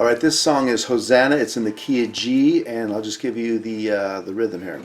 All right, this song is Hosana. It's in the key of G, and I'll just give you the rhythm here.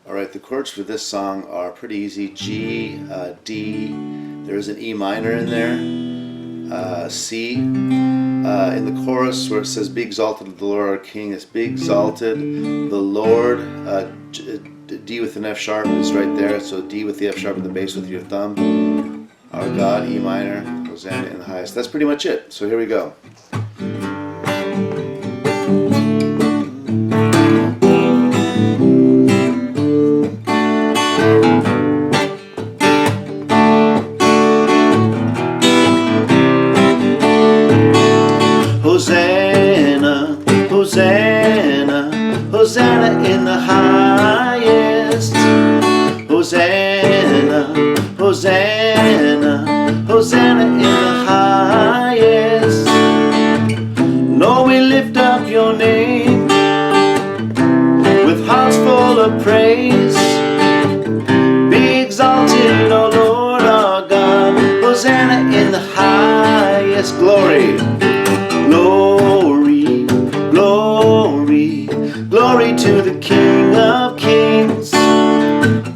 Alright, the chords for this song are pretty easy. G, D, there's an E minor in there, C. In the chorus where it says, "Be exalted the Lord our King," it's "Be exalted the Lord." D with an F sharp is right there, so D with the F sharp and the bass with your thumb. Our God, E minor, Hosanna in the highest. That's pretty much it. So here we go. Hosanna, Hosanna, Hosanna in the highest. Hosanna, Hosanna, Hosanna in the highest. Lord, we lift up your name with hearts full of praise. Be exalted, O Lord our God. Hosanna in the highest. Glory. Glory, glory, glory to the King of Kings.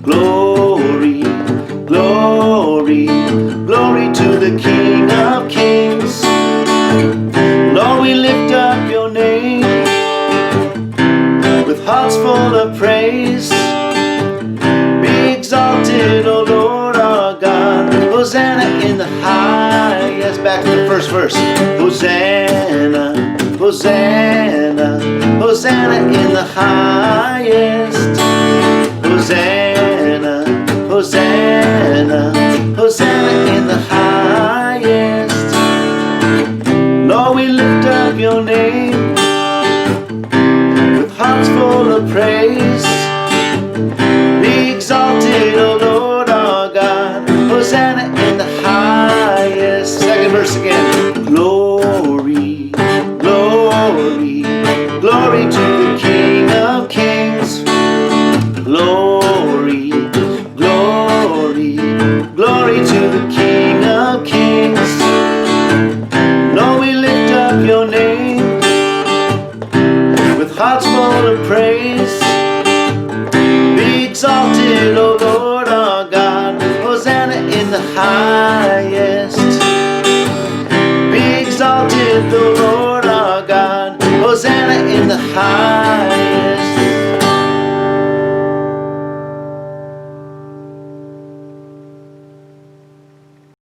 Glory, glory, glory to the King of Kings. Lord, we lift up your name with hearts full of praise. Be exalted, O Lord our God. Hosanna in the highest. Back to the first verse. Hosanna, Hosanna, Hosanna in the highest. Hosanna, Hosanna, Hosanna in the highest. Lord, we lift up your name with hearts full of praise. Be exalted, O Lord our God. Hosanna in the highest. Second verse again. Glory, glory, glory to the King of Kings. Glory, glory, glory to the King of Kings. Lord, we lift up your name with hearts full of praise. Be exalted, O Lord our God. Hosanna in the highest. Be exalted, the